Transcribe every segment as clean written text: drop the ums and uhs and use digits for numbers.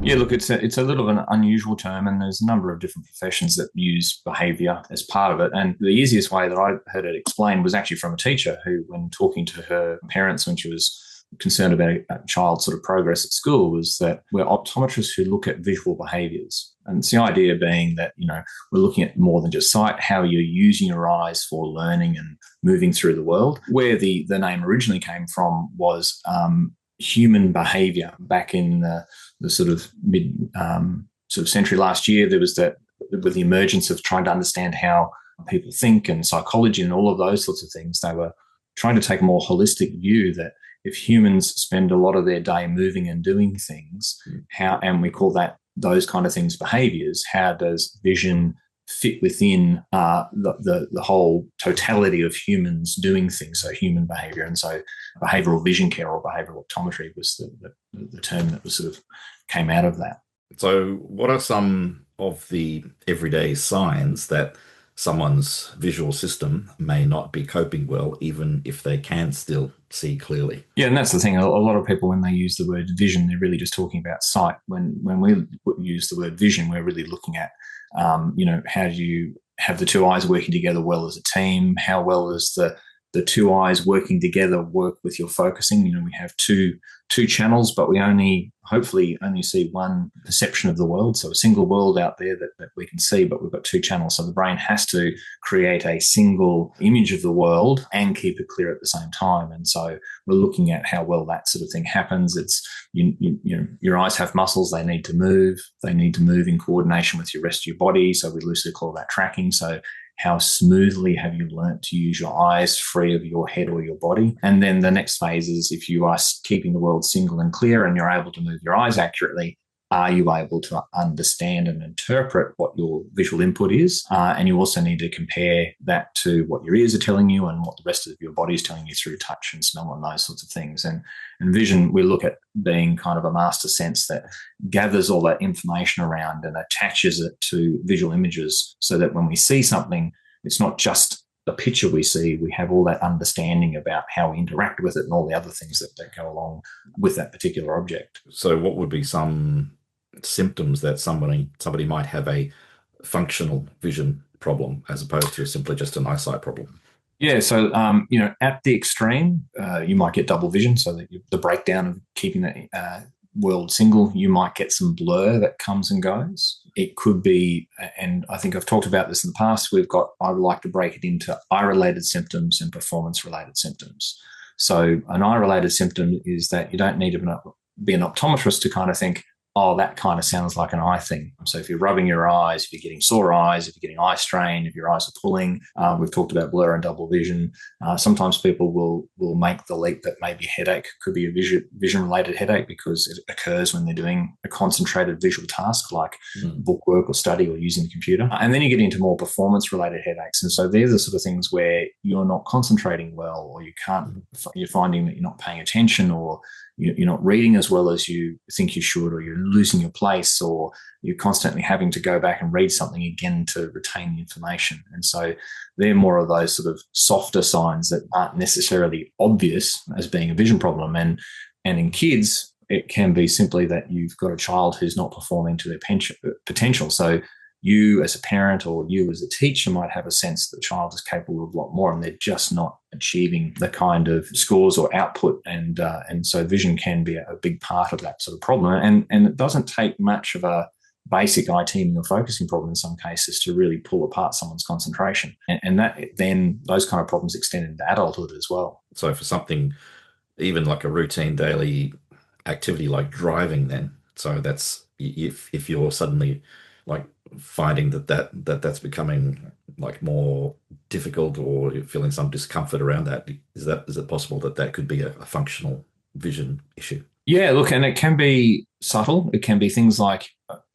Yeah, look, it's a little of an unusual term, and there's a number of different professions that use behaviour as part of it. And the easiest way that I heard it explained was actually from a teacher who, when talking to her parents when she was concerned about a child's sort of progress at school, was that we're optometrists who look at visual behaviours. And it's the idea being that, we're looking at more than just sight, how you're using your eyes for learning and moving through the world. Where the name originally came from was human behaviour. Back in the sort of mid sort of century last year, there was that, with the emergence of trying to understand how people think and psychology and all of those sorts of things, they were trying to take a more holistic view that if humans spend a lot of their day moving and doing things, and we call those kind of things behaviours, how does vision fit within the whole totality of humans doing things, so human behaviour? And so behavioural vision care, or behavioural optometry, was the term that was sort of came out of that. So what are some of the everyday signs that someone's visual system may not be coping well, even if they can still see clearly? Yeah, and that's the thing. A lot of people, when they use the word vision, they're really just talking about sight. When we use the word vision, we're really looking at, how do you have the two eyes working together well as a team? How well is the two eyes working together work with your focusing? We have two channels, but we hopefully only see one perception of the world. So a single world out there that we can see, but we've got two channels. So the brain has to create a single image of the world and keep it clear at the same time. And so we're looking at how well that sort of thing happens. It's, your eyes have muscles. They need to move. They need to move in coordination with your rest of your body. So we loosely call that tracking. So how smoothly have you learnt to use your eyes free of your head or your body? And then the next phase is, if you are keeping the world single and clear and you're able to move your eyes accurately, are you able to understand and interpret what your visual input is? And you also need to compare that to what your ears are telling you and what the rest of your body is telling you through touch and smell and those sorts of things. And vision, we look at being kind of a master sense that gathers all that information around and attaches it to visual images, so that when we see something, it's not just a picture we see, we have all that understanding about how we interact with it and all the other things that go along with that particular object. So what would be some symptoms that somebody might have a functional vision problem as opposed to simply just an eyesight problem? Yeah, so at the extreme, you might get double vision, so that the breakdown of keeping the world single. You might get some blur that comes and goes. It could be, and I think I've talked about this in the past, I would like to break it into eye-related symptoms and performance-related symptoms. So an eye-related symptom is that you don't need to be an optometrist to kind of think, oh, that kind of sounds like an eye thing. So if you're rubbing your eyes, if you're getting sore eyes, if you're getting eye strain, if your eyes are pulling, we've talked about blur and double vision. Sometimes people will make the leap that maybe headache could be a vision-related headache, because it occurs when they're doing a concentrated visual task like bookwork or study or using the computer. And then you get into more performance-related headaches. And so they're the sort of things where you're not concentrating well, or you're finding that you're not paying attention, or you're not reading as well as you think you should, or you're losing your place, or you're constantly having to go back and read something again to retain the information. And so they're more of those sort of softer signs that aren't necessarily obvious as being a vision problem. And in kids, it can be simply that you've got a child who's not performing to their potential. So you as a parent or you as a teacher might have a sense that the child is capable of a lot more, and they're just not achieving the kind of scores or output. And so vision can be a big part of that sort of problem. And it doesn't take much of a basic eye teaming or focusing problem in some cases to really pull apart someone's concentration. And that then those kind of problems extend into adulthood as well. So for something, even like a routine daily activity like driving then, so that's if you're suddenly like finding that's becoming like more difficult, or you're feeling some discomfort around that, is it possible that could be a functional vision issue? Yeah, look, and it can be subtle. It can be things like,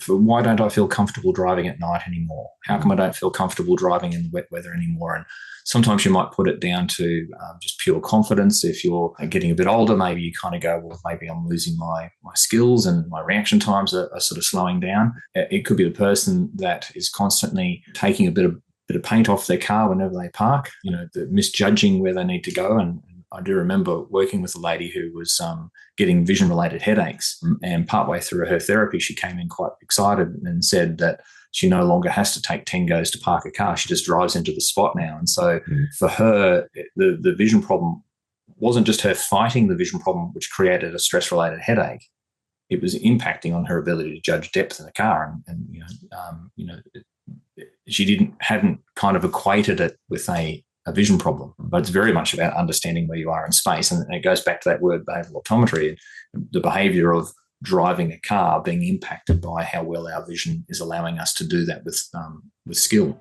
why don't I feel comfortable driving at night anymore? How come I don't feel comfortable driving in the wet weather anymore? And sometimes you might put it down to just pure confidence. If you're getting a bit older, maybe you kind of go, well, maybe I'm losing my skills and my reaction times are sort of slowing down. It could be the person that is constantly taking a bit of paint off their car whenever they park, misjudging where they need to go and I do remember working with a lady who was getting vision-related headaches, and partway through her therapy, she came in quite excited and said that she no longer has to take 10 goes to park a car. She just drives into the spot now. And so for her, the vision problem wasn't just her fighting the vision problem, which created a stress-related headache. It was impacting on her ability to judge depth in the car, and she hadn't kind of equated it with a vision problem. But it's very much about understanding where you are in space, and it goes back to that word behavioural optometry, the behaviour of driving a car being impacted by how well our vision is allowing us to do that with skill.